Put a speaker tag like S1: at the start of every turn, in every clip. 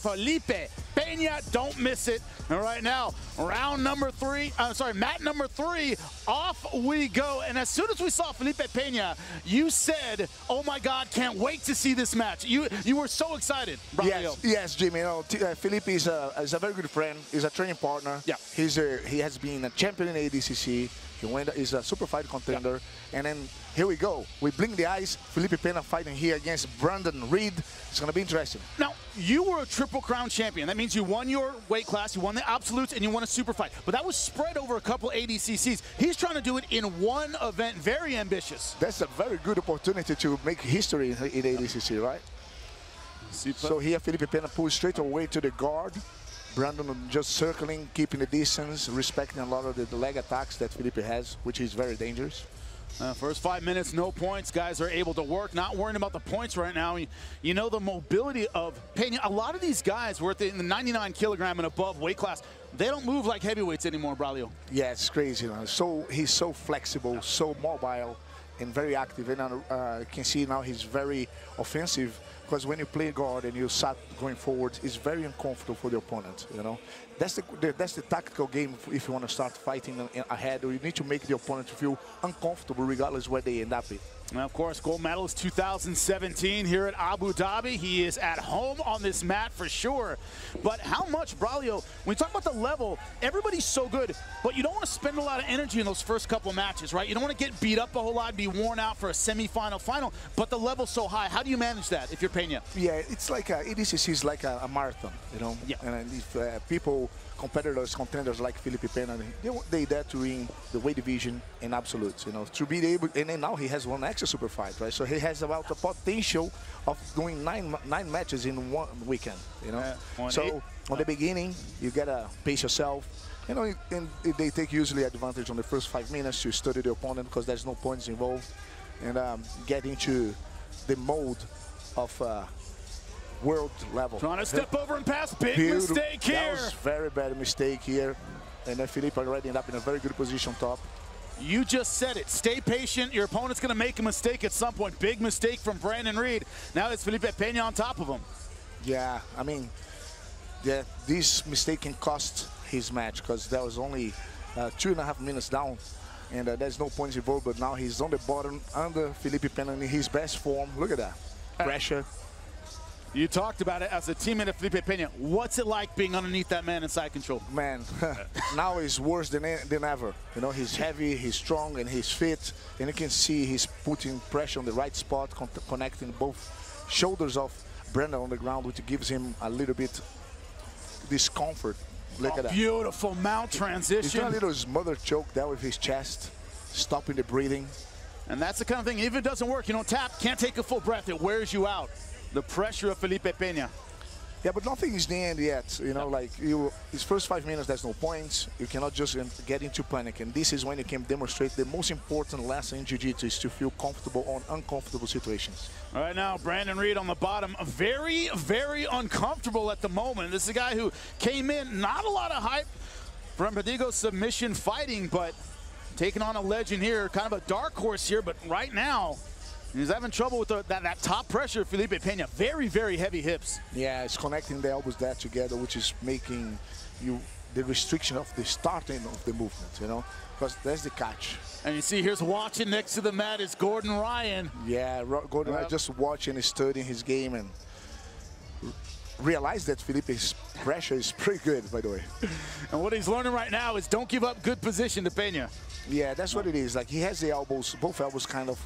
S1: Felipe Pena. Don't miss it. And right now, round number 3, mat number 3, off we go. And as soon as we saw Felipe Pena, you said, oh my God, can't wait to see this match. You were so excited, Braulio.
S2: Yes, Jimmy. You know, Felipe is a very good friend. He's a training partner.
S1: Yeah.
S2: He has been a champion in ADCC. He's a super fight contender. Yeah. And then here we go. We blink the eyes. Felipe Pena fighting here against Brandon Reed. It's going to be interesting.
S1: Now, you were a Triple Crown champion. That means you won your weight class, you won the absolutes, and you won a super fight. But that was spread over a couple ADCCs. He's trying to do it in one event. Very ambitious.
S2: That's a very good opportunity to make history in ADCC, right? Super. So here, Felipe Pena pulls straight away to the guard. Brandon just circling, keeping the distance, respecting a lot of the leg attacks that Felipe has, which is very dangerous.
S1: First 5 minutes, no points. Guys are able to work, not worrying about the points right now. You know the mobility of Pena. A lot of these guys were in the 99 kilogram and above weight class. They don't move like heavyweights anymore, Braulio.
S2: Yeah, it's crazy. You know? He's so flexible, so mobile, and very active. And you can see now he's very offensive. Because when you play guard and you start going forward, it's very uncomfortable for the opponent. You know, that's the tactical game. If you want to start fighting ahead, or you need to make the opponent feel uncomfortable, regardless where they end up in.
S1: Now, of course, gold medalist 2017 here at Abu Dhabi. He is at home on this mat for sure. But how much, Braulio, when we talk about the level, everybody's so good, but you don't want to spend a lot of energy in those first couple matches, right? You don't want to get beat up a whole lot and be worn out for a semifinal, final, but the level's so high. How do you manage that if you're Pena?
S2: Yeah, it's like ADCC is like a marathon, you know?
S1: Yeah.
S2: And if competitors, contenders like Felipe Pena, they dare to win the weight division in absolutes, you know, to be able, and then now he has one extra super fight, right? So he has about the potential of doing nine matches in one weekend, you know? So on the beginning, you gotta pace yourself, you know, and they take usually advantage on the first 5 minutes to study the opponent because there's no points involved, and get into the mode of world level.
S1: Trying to step over and pass. Big mistake here.
S2: That was very bad mistake here. And then Felipe already ended up in a very good position top.
S1: You just said it. Stay patient. Your opponent's going to make a mistake at some point. Big mistake from Brandon Reed. Now it's Felipe Pena on top of him.
S2: Yeah, I mean, this mistake can cost his match because there was only 2.5 minutes down. And there's no points involved, but now he's on the bottom under Felipe Pena in his best form. Look at that. Pressure.
S1: You talked about it as a teammate of Felipe Pena. What's it like being underneath that man in side control?
S2: Man, now it's worse than ever. You know, he's heavy, he's strong, and he's fit. And you can see he's putting pressure on the right spot, connecting both shoulders of Brandon on the ground, which gives him a little bit discomfort. Look at that.
S1: Beautiful mount transition.
S2: He's doing a little smother choke there with his chest, stopping the breathing.
S1: And that's the kind of thing, even if it doesn't work, you don't tap, can't take a full breath, it wears you out. The pressure of Felipe Pena.
S2: Yeah, but nothing is the end yet. You know, like his first 5 minutes, there's no points. You cannot just get into panic. And this is when you can demonstrate the most important lesson in jiu-jitsu is to feel comfortable on uncomfortable situations.
S1: All right, now Brandon Reed on the bottom, very, very uncomfortable at the moment. This is a guy who came in, not a lot of hype from Badigo submission fighting, but taking on a legend here, kind of a dark horse here, but right now, he's having trouble with that top pressure of Felipe Pena. Very, very heavy hips.
S2: Yeah, it's connecting the elbows there together, which is making you the restriction of the starting of the movement, you know, because that's the catch.
S1: And you see, here's watching next to the mat is Gordon Ryan.
S2: Yeah, Gordon Ryan just watching and studying his game and realize that Felipe's pressure is pretty good, by the way.
S1: And what he's learning right now is don't give up good position to Pena.
S2: Yeah, that's what it is. Like, he has the elbows, both elbows kind of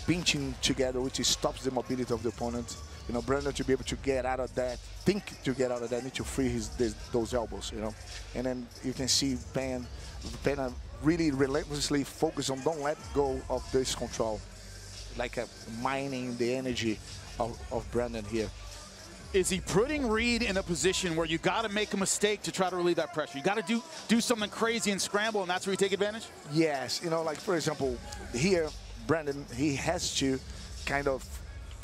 S2: pinching together, which stops the mobility of the opponent. You know, Brandon to be able to get out of that, think to get out of that, need to free those elbows, you know. And then you can see Pena really relentlessly focus on don't let go of this control, like mining the energy of Brandon here.
S1: Is he putting Reed in a position where you got to make a mistake to try to relieve that pressure? You got to do something crazy and scramble, and that's where you take advantage?
S2: Yes, you know, like for example, here, Brandon, he has to kind of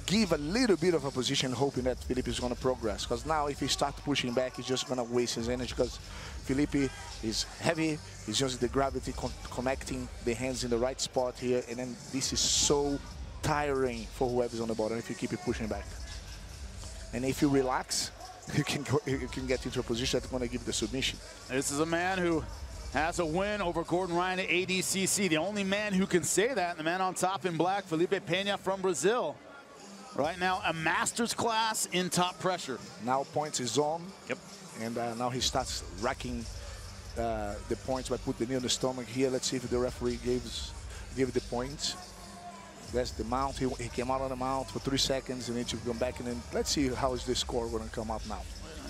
S2: give a little bit of a position hoping that Felipe is going to progress. Because now if he starts pushing back, he's just going to waste his energy because Felipe is heavy. He's just the gravity connecting the hands in the right spot here. And then this is so tiring for whoever's on the bottom if you keep it pushing back. And if you relax, you can get into a position that's going to give the submission.
S1: This is a man who has a win over Gordon Ryan at ADCC. The only man who can say that, and the man on top in black, Felipe Pena from Brazil. Right now, a master's class in top pressure.
S2: Now points is on.
S1: Yep.
S2: And now he starts racking the points by putting the knee on the stomach here. Let's see if the referee gives the points. That's the mount. He came out on the mount for 3 seconds and then to come back, and then let's see how is this score going to come up now.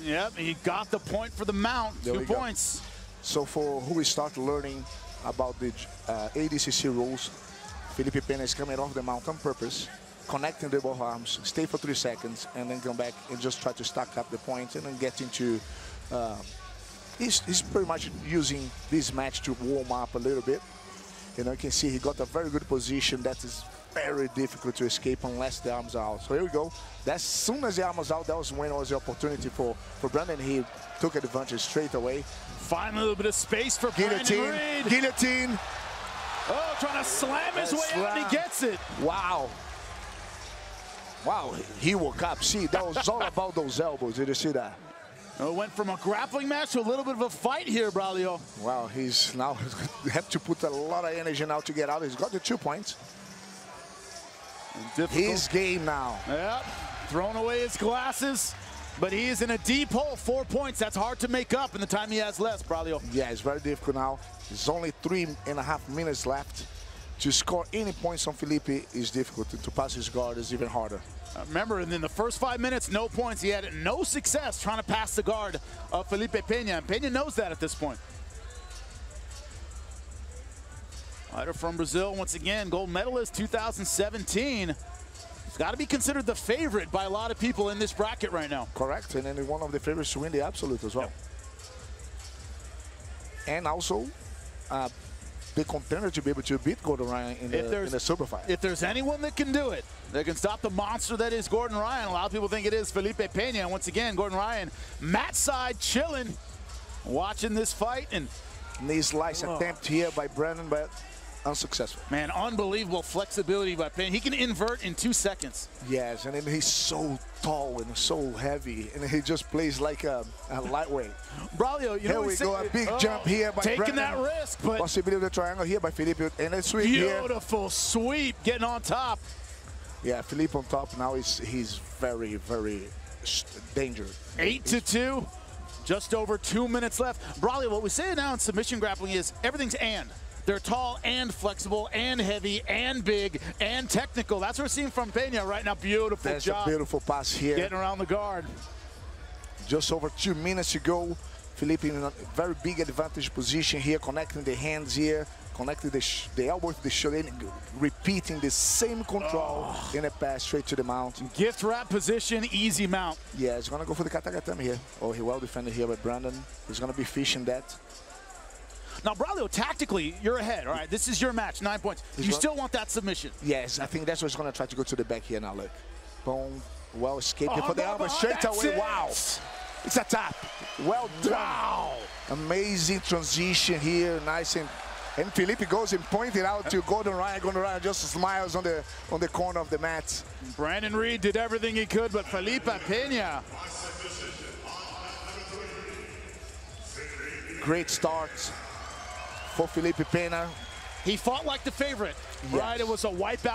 S1: Yep, he got the point for the mount.
S2: There
S1: 2 points.
S2: So for who we start learning about the ADCC rules, Felipe Pena is coming off the mount on purpose, connecting the both arms, stay for 3 seconds, and then come back and just try to stack up the points and then get into. He's pretty much using this match to warm up a little bit. You know, you can see he got a very good position that is very difficult to escape unless the arms are out. So here we go. As soon as the arm was out, that was when it was the opportunity for Brandon. He took advantage straight away.
S1: Finally, a little bit of space for Brandon Reed.
S2: Guillotine.
S1: Oh, trying to slam his way out, and he gets it.
S2: Wow. Wow, he woke up. See, that was all about those elbows. Did you see that?
S1: It went from a grappling match to a little bit of a fight here, Braulio.
S2: Wow, he's now have to put a lot of energy now to get out. He's got the 2 points. His game now.
S1: Yep, thrown away his glasses, but he is in a deep hole. 4 points, that's hard to make up in the time he has left, Braulio.
S2: Yeah, it's very difficult now. There's only 3.5 minutes left. To score any points on Felipe is difficult. To pass his guard is even harder.
S1: Remember, in the first 5 minutes, no points. He had no success trying to pass the guard of Felipe Pena. And Pena knows that at this point. Fighter from Brazil, once again, gold medalist 2017. He's got to be considered the favorite by a lot of people in this bracket right now.
S2: Correct, and then one of the favorites to win the absolute as well. Yep. And also, the contender to be able to beat Gordon Ryan in the super fight.
S1: If there's anyone that can do it, that can stop the monster that is Gordon Ryan, a lot of people think it is Felipe Pena. And once again, Gordon Ryan, mat side, chilling, watching this fight. And
S2: knee slice attempt here by Brandon, but unsuccessful.
S1: Man, unbelievable flexibility by Pena. He can invert in 2 seconds.
S2: Yes, and then he's so tall and so heavy, and he just plays like a lightweight.
S1: Braulio, you know,
S2: here we go, a big jump here by
S1: taking
S2: Brandon.
S1: that risk, but
S2: possibility of the triangle here by Felipe, and a sweep here.
S1: Beautiful sweep, getting on top.
S2: Yeah, Felipe on top now. He's very, very dangerous.
S1: 8-2, just over 2 minutes left. Braulio, what we say now in submission grappling is everything's and. They're tall and flexible and heavy and big and technical. That's what we're seeing from Pena right now. Beautiful job.
S2: That's a beautiful pass here.
S1: Getting around the guard.
S2: Just over 2 minutes to go. Felipe in a very big advantage position here, connecting the hands here, connecting the elbow to the shoulder, repeating the same control in a pass straight to the mount.
S1: Gift wrap position, easy mount.
S2: Yeah, he's going to go for the katagatame here. Oh, he well defended here by Brandon. He's going to be fishing that.
S1: Now, Braulio, tactically, you're ahead. All right, this is your match, 9 points. You still want that submission.
S2: Yes, I think that's what's going to try to go to the back here now. Look, boom, well escaping for the armor straight away. Wow, it's a tap. Well done.
S1: Wow.
S2: Amazing transition here, nice and Felipe goes and pointed out to Gordon Ryan. Gordon Ryan just smiles on the corner of the mat.
S1: Brandon Reed did everything he could, but Felipe Pena.
S2: Great start for Felipe Pena.
S1: He fought like the favorite, right? It was a wipeout.